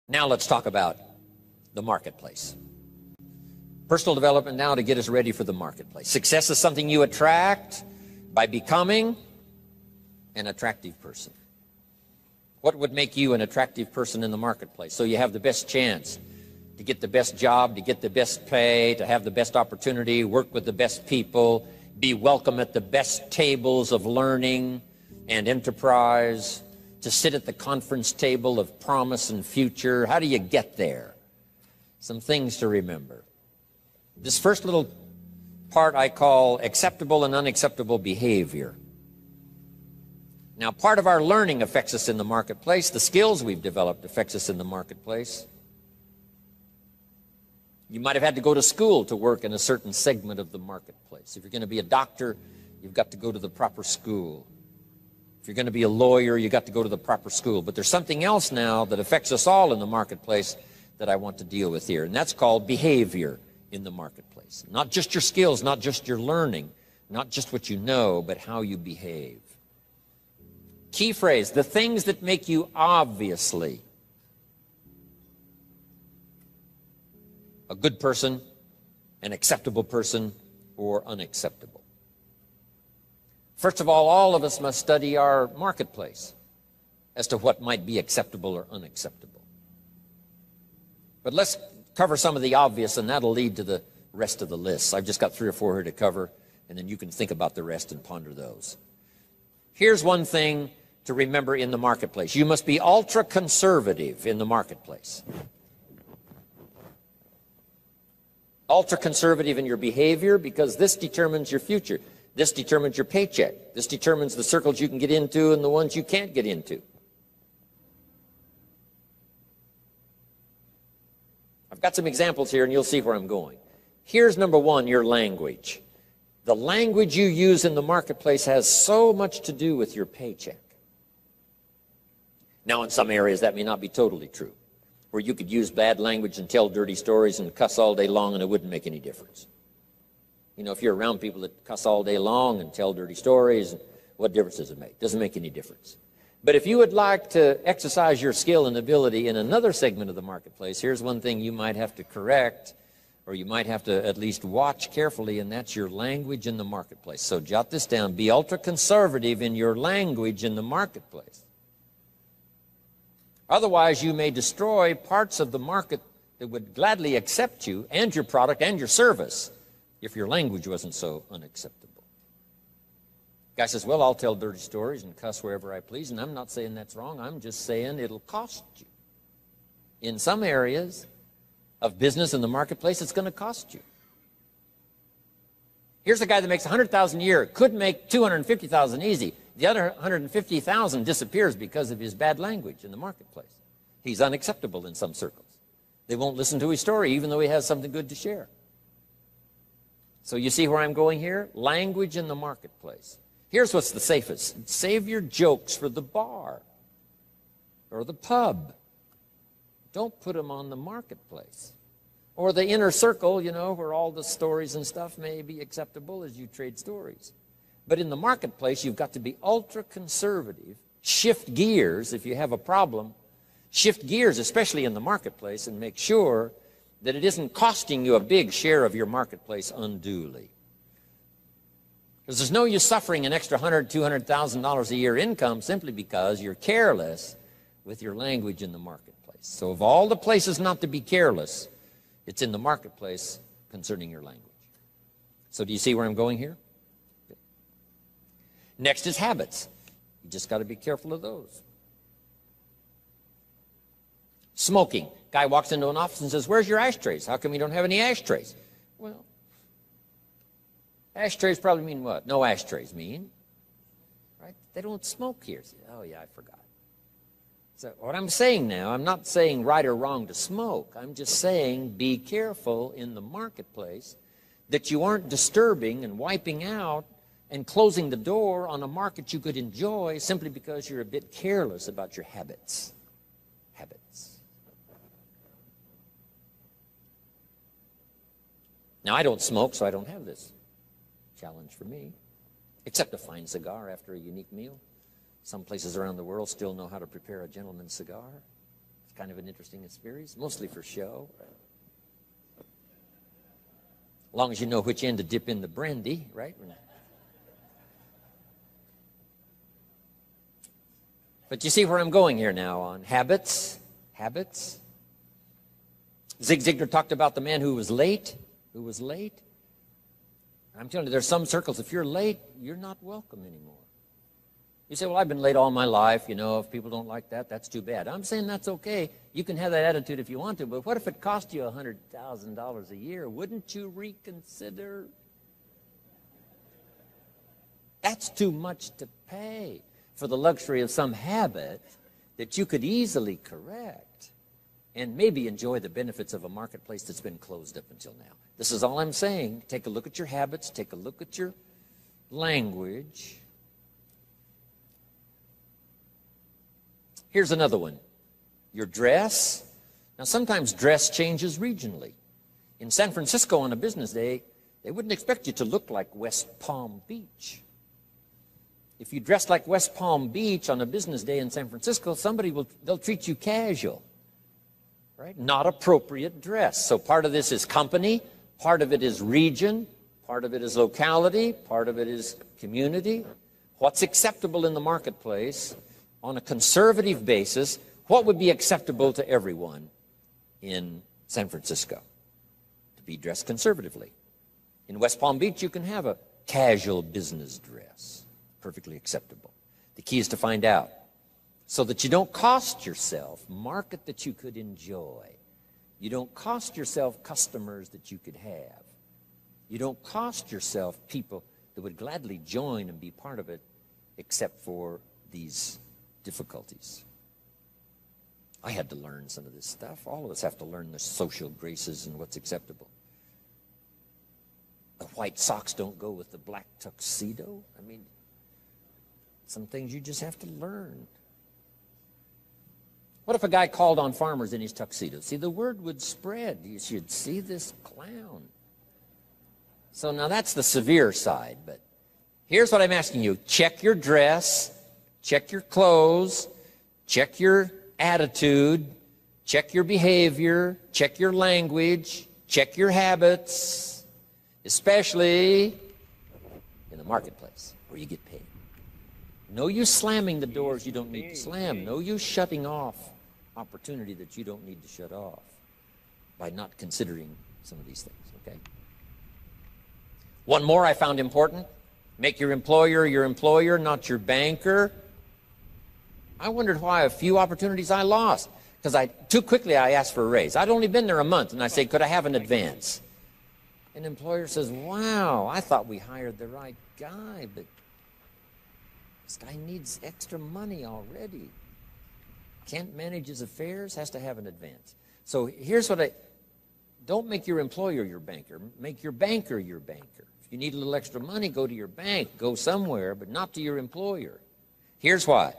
Now let's talk about the marketplace. Personal development now to get us ready for the marketplace. Success is something you attract by becoming an attractive person. What would make you an attractive person in the marketplace? So you have the best chance to get the best job, to get the best pay, to have the best opportunity, work with the best people, be welcome at the best tables of learning and enterprise, to sit at the conference table of promise and future. How do you get there? Some things to remember. This first little part I call acceptable and unacceptable behavior. Now, part of our learning affects us in the marketplace. The skills we've developed affects us in the marketplace. You might have had to go to school to work in a certain segment of the marketplace. If you're going to be a doctor, you've got to go to the proper school. If you're going to be a lawyer, you've got to go to the proper school. But there's something else now that affects us all in the marketplace that I want to deal with here, and that's called behavior in the marketplace. Not just your skills, not just your learning, not just what you know, but how you behave. Key phrase, the things that make you obviously a good person, an acceptable person, or unacceptable. First of all of us must study our marketplace as to what might be acceptable or unacceptable. But let's cover some of the obvious, and that'll lead to the rest of the list. I've just got 3 or 4 here to cover, and then you can think about the rest and ponder those. Here's one thing to remember in the marketplace. You must be ultra-conservative in the marketplace. Ultra-conservative in your behavior, because this determines your future. This determines your paycheck. This determines the circles you can get into and the ones you can't get into. I've got some examples here, and you'll see where I'm going. Here's number 1, your language. The language you use in the marketplace has so much to do with your paycheck. Now, in some areas, that may not be totally true, where you could use bad language and tell dirty stories and cuss all day long, and it wouldn't make any difference. You know, if you're around people that cuss all day long and tell dirty stories, what difference does it make? Doesn't make any difference. But if you would like to exercise your skill and ability in another segment of the marketplace, here's one thing you might have to correct, or you might have to at least watch carefully, and that's your language in the marketplace. So jot this down. Be ultra-conservative in your language in the marketplace. Otherwise, you may destroy parts of the market that would gladly accept you and your product and your service if your language wasn't so unacceptable. Guy says, well, I'll tell dirty stories and cuss wherever I please, and I'm not saying that's wrong. I'm just saying it'll cost you. In some areas of business in the marketplace, it's going to cost you. Here's a guy that makes $100,000 a year, could make $250,000 easy. The other $150,000 disappears because of his bad language in the marketplace. He's unacceptable in some circles. They won't listen to his story, even though he has something good to share. So you see where I'm going here? Language in the marketplace. Here's what's the safest. Save your jokes for the bar or the pub. Don't put them on the marketplace. Or the inner circle, you know, where all the stories and stuff may be acceptable as you trade stories. But in the marketplace, you've got to be ultra-conservative, shift gears if you have a problem, shift gears, especially in the marketplace, and make sure that it isn't costing you a big share of your marketplace unduly. Because there's no use suffering an extra $100,000, $200,000 a year income simply because you're careless with your language in the marketplace. So of all the places not to be careless, it's in the marketplace concerning your language. So do you see where I'm going here? Okay. Next is habits. You just got to be careful of those. Smoking. Guy walks into an office and says, where's your ashtrays? How come you don't have any ashtrays? Well, ashtrays probably mean what? No ashtrays mean, right? They don't smoke here. Oh, yeah, I forgot. So what I'm saying now, I'm not saying right or wrong to smoke. I'm just saying be careful in the marketplace that you aren't disturbing and wiping out and closing the door on a market you could enjoy simply because you're a bit careless about your habits. Habits. Now, I don't smoke, so I don't have this challenge for me, except a fine cigar after a unique meal. Some places around the world still know how to prepare a gentleman's cigar. kind of an interesting experience, mostly for show. As long as you know which end to dip in the brandy, right? But you see where I'm going here now on habits. Habits. Zig Ziglar talked about the man who was late. I'm telling you, there's some circles, if you're late, you're not welcome anymore. You say, well, I've been late all my life. You know, if people don't like that, that's too bad. I'm saying that's okay. You can have that attitude if you want to, but what if it cost you $100,000 a year? Wouldn't you reconsider? That's too much to pay for the luxury of some habit that you could easily correct and maybe enjoy the benefits of a marketplace that's been closed up until now. This is all I'm saying. Take a look at your habits. Take a look at your language. Here's another one. Your dress. Now, sometimes dress changes regionally. In San Francisco on a business day, they wouldn't expect you to look like West Palm Beach. If you dress like West Palm Beach on a business day in San Francisco, they'll treat you casual, right? Not appropriate dress. So part of this is company, part of it is region, part of it is locality, part of it is community. What's acceptable in the marketplace on a conservative basis? What would be acceptable to everyone in San Francisco? To be dressed conservatively. In West Palm Beach, you can have a casual business dress. Perfectly acceptable. The key is to find out so that you don't cost yourself market that you could enjoy. You don't cost yourself customers that you could have. You don't cost yourself people that would gladly join and be part of it except for these difficulties. I had to learn some of this stuff. All of us have to learn the social graces and what's acceptable. The white socks don't go with the black tuxedo. I mean, some things you just have to learn. What if a guy called on farmers in his tuxedo? See, the word would spread. You should see this clown. So now that's the severe side, but here's what I'm asking you. Check your dress, check your clothes, check your attitude, check your behavior, check your language, check your habits, especially in the marketplace where you get paid. No use slamming the doors you don't need to slam. No use shutting off opportunity that you don't need to shut off by not considering some of these things, okay? One more I found important. Make your employer, not your banker. I wondered why a few opportunities I lost. Because too quickly I asked for a raise. I'd only been there a month, and I say, could I have an advance? An employer says, wow, I thought we hired the right guy, but this guy needs extra money already. Can't manage his affairs, has to have an advance. So here's what don't make your employer your banker. Make your banker your banker. If you need a little extra money, go to your bank. Go somewhere, but not to your employer. Here's why.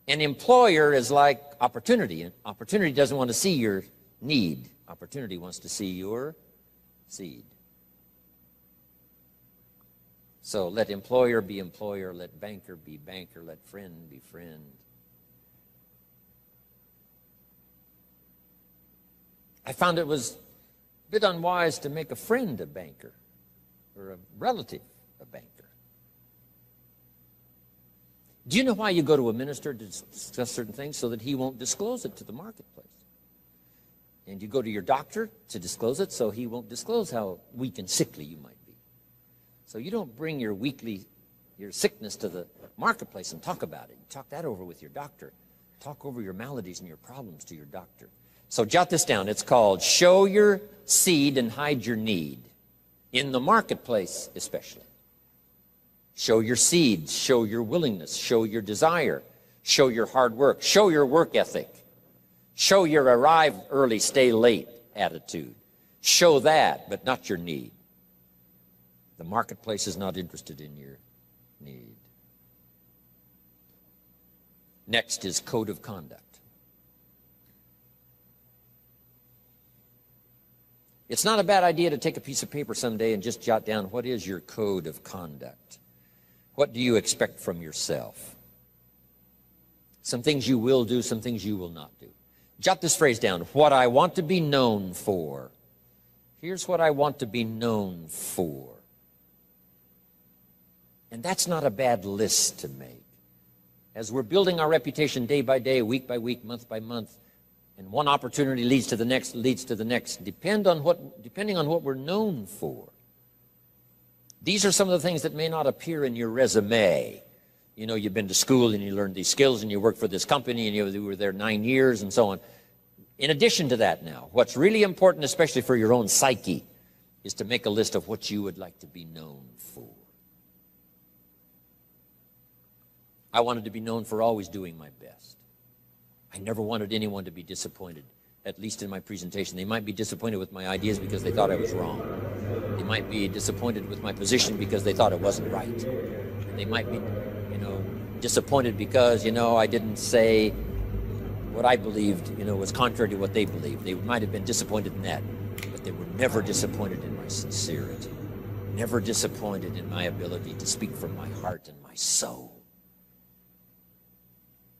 An employer is like opportunity. And opportunity doesn't want to see your need. Opportunity wants to see your seed. So let employer be employer, let banker be banker, let friend be friend. I found it was a bit unwise to make a friend a banker or a relative a banker. Do you know why you go to a minister to discuss certain things? So that he won't disclose it to the marketplace. And you go to your doctor to disclose it so he won't disclose how weak and sickly you might be. So you don't bring your sickness to the marketplace and talk about it. You talk that over with your doctor. Talk over your maladies and your problems to your doctor. So jot this down. It's called show your seed and hide your need. In the marketplace especially. Show your seed, show your willingness, show your desire, show your hard work, show your work ethic, show your arrive early, stay late attitude. Show that, but not your need. The marketplace is not interested in your need. Next is code of conduct. It's not a bad idea to take a piece of paper someday and just jot down what is your code of conduct. What do you expect from yourself? Some things you will do, some things you will not do. Jot this phrase down. What I want to be known for. Here's what I want to be known for. And that's not a bad list to make. As we're building our reputation day by day, week by week, month by month, and one opportunity leads to the next, depending on what we're known for. These are some of the things that may not appear in your resume. You know, you've been to school and you learned these skills and you work for this company and you were there 9 years and so on. In addition to that now, what's really important, especially for your own psyche, is to make a list of what you would like to be known for. I wanted to be known for always doing my best. I never wanted anyone to be disappointed, at least in my presentation. They might be disappointed with my ideas because they thought I was wrong. They might be disappointed with my position because they thought it wasn't right. They might be, disappointed because, I didn't say what I believed, was contrary to what they believed. They might have been disappointed in that, but they were never disappointed in my sincerity, never disappointed in my ability to speak from my heart and my soul.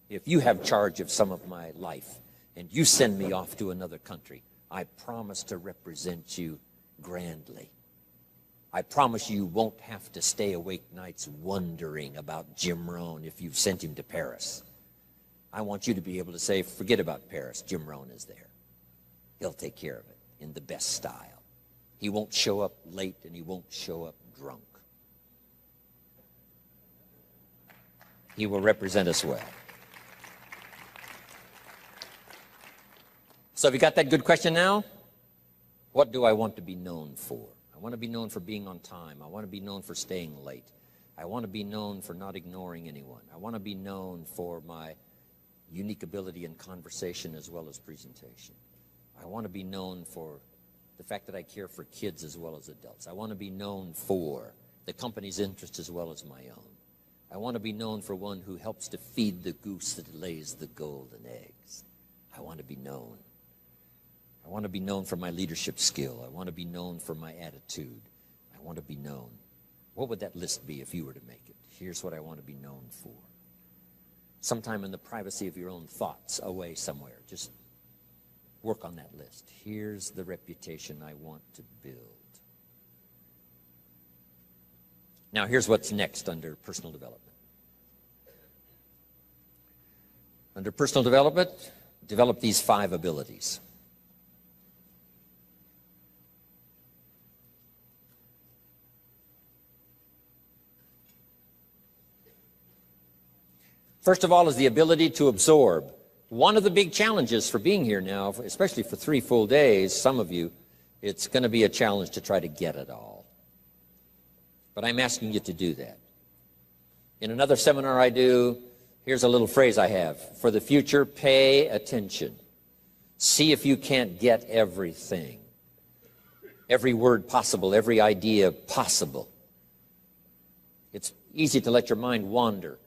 If you have charge of some of my life and you send me off to another country, I promise to represent you grandly. I promise you won't have to stay awake nights wondering about Jim Rohn if you've sent him to Paris. I want you to be able to say, forget about Paris, Jim Rohn is there. He'll take care of it in the best style. He won't show up late and he won't show up drunk. He will represent us well. So have you got that good question now? What do I want to be known for? I want to be known for being on time. I want to be known for staying late. I want to be known for not ignoring anyone. I want to be known for my unique ability in conversation as well as presentation. I want to be known for the fact that I care for kids as well as adults. I want to be known for the company's interest as well as my own. I want to be known for one who helps to feed the goose that lays the golden eggs. I want to be known. I want to be known for my leadership skill. I want to be known for my attitude. I want to be known. What would that list be if you were to make it? Here's what I want to be known for. Sometime in the privacy of your own thoughts, away somewhere, just work on that list. Here's the reputation I want to build. Now, here's what's next under personal development. Under personal development, develop these 5 abilities. First of all is the ability to absorb. One of the big challenges for being here now, especially for 3 full days, some of you, it's going to be a challenge to try to get it all. But I'm asking you to do that. In another seminar I do, here's a little phrase I have. For the future, pay attention. See if you can't get everything. Every word possible, every idea possible. It's easy to let your mind wander,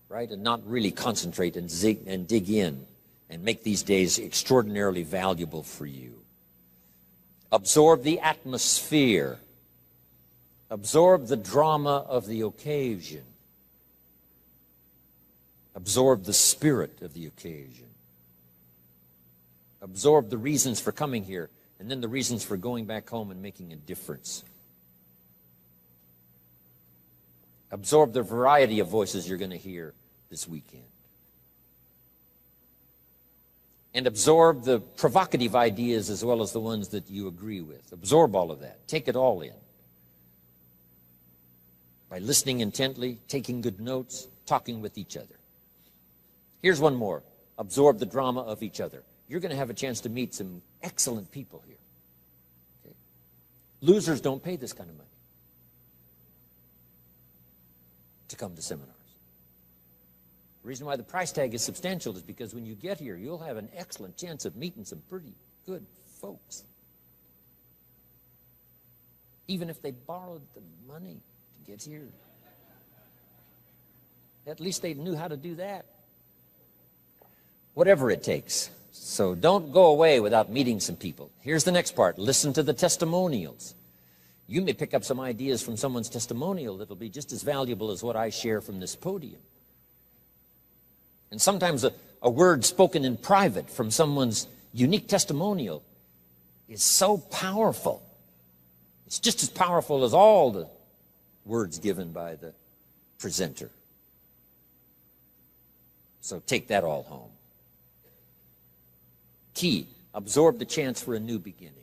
right, and not really concentrate and dig in and make these days extraordinarily valuable for you. Absorb the atmosphere. Absorb the drama of the occasion. Absorb the spirit of the occasion. Absorb the reasons for coming here and then the reasons for going back home and making a difference. Absorb the variety of voices you're going to hear this weekend. And absorb the provocative ideas as well as the ones that you agree with. Absorb all of that. Take it all in. By listening intently, taking good notes, talking with each other. Here's one more. Absorb the drama of each other. You're going to have a chance to meet some excellent people here. Okay? Losers don't pay this kind of money to come to seminars. The reason why the price tag is substantial is because when you get here, you'll have an excellent chance of meeting some pretty good folks. Even if they borrowed the money to get here. At least they knew how to do that. Whatever it takes. So don't go away without meeting some people. Here's the next part. Listen to the testimonials. You may pick up some ideas from someone's testimonial that'll be just as valuable as what I share from this podium. And sometimes a word spoken in private from someone's unique testimonial is so powerful. It's just as powerful as all the words given by the presenter. So take that all home. Key, absorb the chance for a new beginning.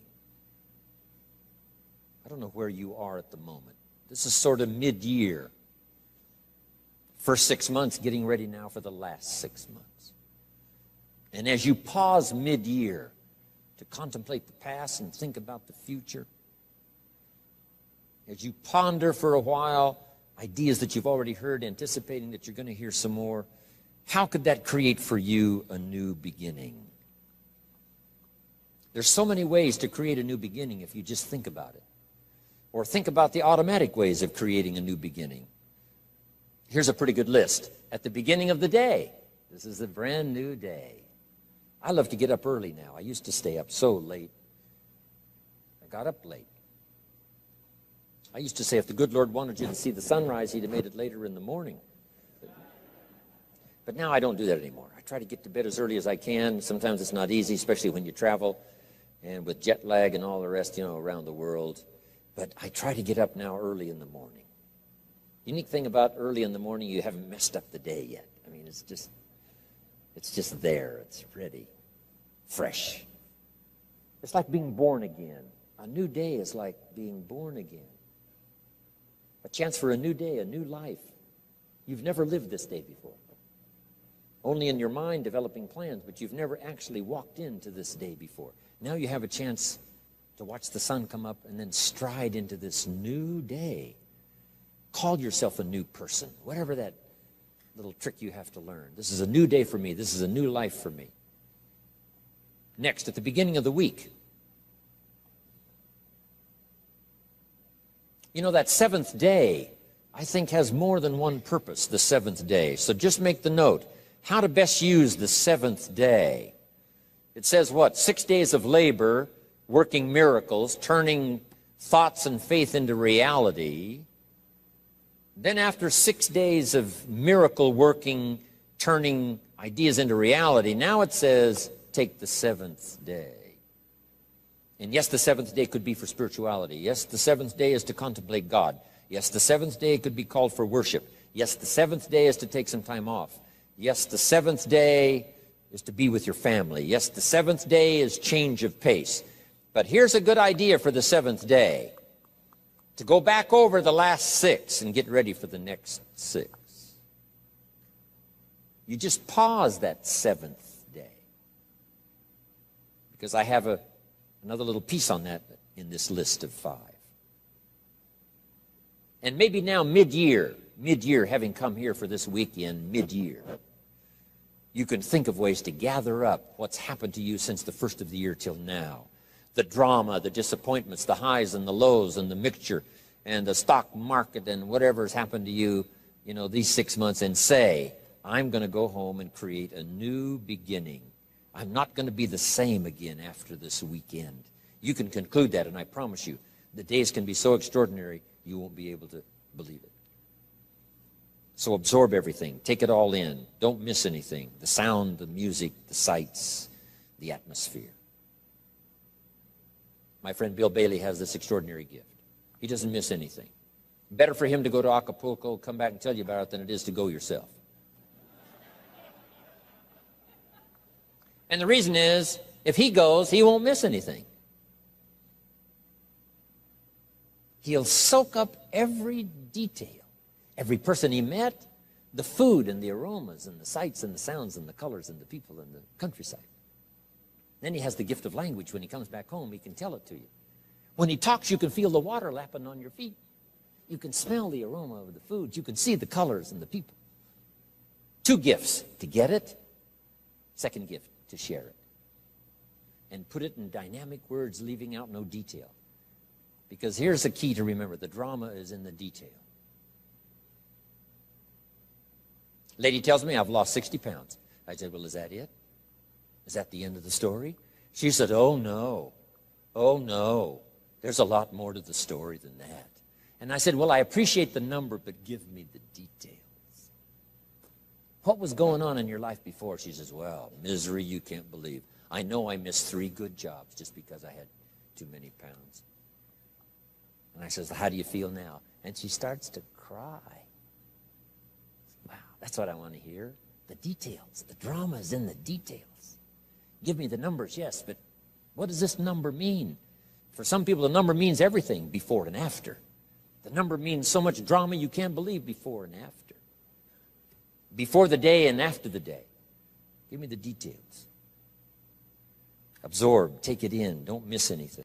I don't know where you are at the moment. This is sort of mid-year. First 6 months, getting ready now for the last 6 months. And as you pause mid-year to contemplate the past and think about the future, as you ponder for a while ideas that you've already heard, anticipating that you're going to hear some more, how could that create for you a new beginning? There's so many ways to create a new beginning if you just think about it. Or think about the automatic ways of creating a new beginning. Here's a pretty good list. At the beginning of the day, this is a brand new day. I love to get up early now. I used to stay up so late. I got up late. I used to say if the good Lord wanted you to see the sunrise, he'd have made it later in the morning. But now I don't do that anymore. I try to get to bed as early as I can. Sometimes it's not easy, especially when you travel and with jet lag and all the rest, around the world. But I try to get up now early in the morning. Unique thing about early in the morning, you haven't messed up the day yet. I mean, it's just there. It's ready, fresh. It's like being born again. A new day is like being born again. A chance for a new day, a new life. You've never lived this day before. Only in your mind developing plans, but you've never actually walked into this day before. Now you have a chance to watch the sun come up and then stride into this new day. Call yourself a new person, whatever that little trick you have to learn. This is a new day for me. This is a new life for me. Next, at the beginning of the week, that seventh day, I think, has more than one purpose, the seventh day. So just make the note. How to best use the seventh day. It says what? 6 days of labor, working miracles, turning thoughts and faith into reality. Then after 6 days of miracle working, turning ideas into reality, now it says, take the seventh day. And yes, the seventh day could be for spirituality. Yes, the seventh day is to contemplate God. Yes, the seventh day could be called for worship. Yes, the seventh day is to take some time off. Yes, the seventh day is to be with your family. Yes, the seventh day is change of pace. But here's a good idea for the seventh day. To go back over the last 6 and get ready for the next 6. You just pause that seventh day. Because I have another little piece on that in this list of 5. And maybe now mid-year, having come here for this weekend, mid-year, you can think of ways to gather up what's happened to you since the first of the year till now. The drama, the disappointments, the highs and the lows and the mixture and the stock market and whatever's happened to you, these 6 months, and say, I'm going to go home and create a new beginning. I'm not going to be the same again after this weekend. You can conclude that, and I promise you, the days can be so extraordinary, you won't be able to believe it. So absorb everything. Take it all in. Don't miss anything. The sound, the music, the sights, the atmosphere. My friend Bill Bailey has this extraordinary gift. He doesn't miss anything. Better for him to go to Acapulco, come back and tell you about it, than it is to go yourself. And the reason is, if he goes, he won't miss anything. He'll soak up every detail. Every person he met, the food and the aromas and the sights and the sounds and the colors and the people and the countryside. Then he has the gift of language. When he comes back home, he can tell it to you. When he talks, you can feel the water lapping on your feet. You can smell the aroma of the food. You can see the colors and the people. 2 gifts: to get it. Second gift, to share it. And put it in dynamic words, leaving out no detail. Because here's the key to remember. The drama is in the detail. Lady tells me I've lost 60 pounds. I said, well, is that it? Is that the end of the story? She said, oh, no. Oh, no. There's a lot more to the story than that. And I said, well, I appreciate the number, but give me the details. What was going on in your life before? She says, well, misery you can't believe. I know I missed 3 good jobs just because I had too many pounds. And I says, how do you feel now? And she starts to cry. Wow, that's what I want to hear. The details. The drama is in the details. Give me the numbers, yes, but what does this number mean? For some people, the number means everything, before and after. The number means so much drama you can't believe, before and after. Before the day and after the day. Give me the details. Absorb, take it in, don't miss anything.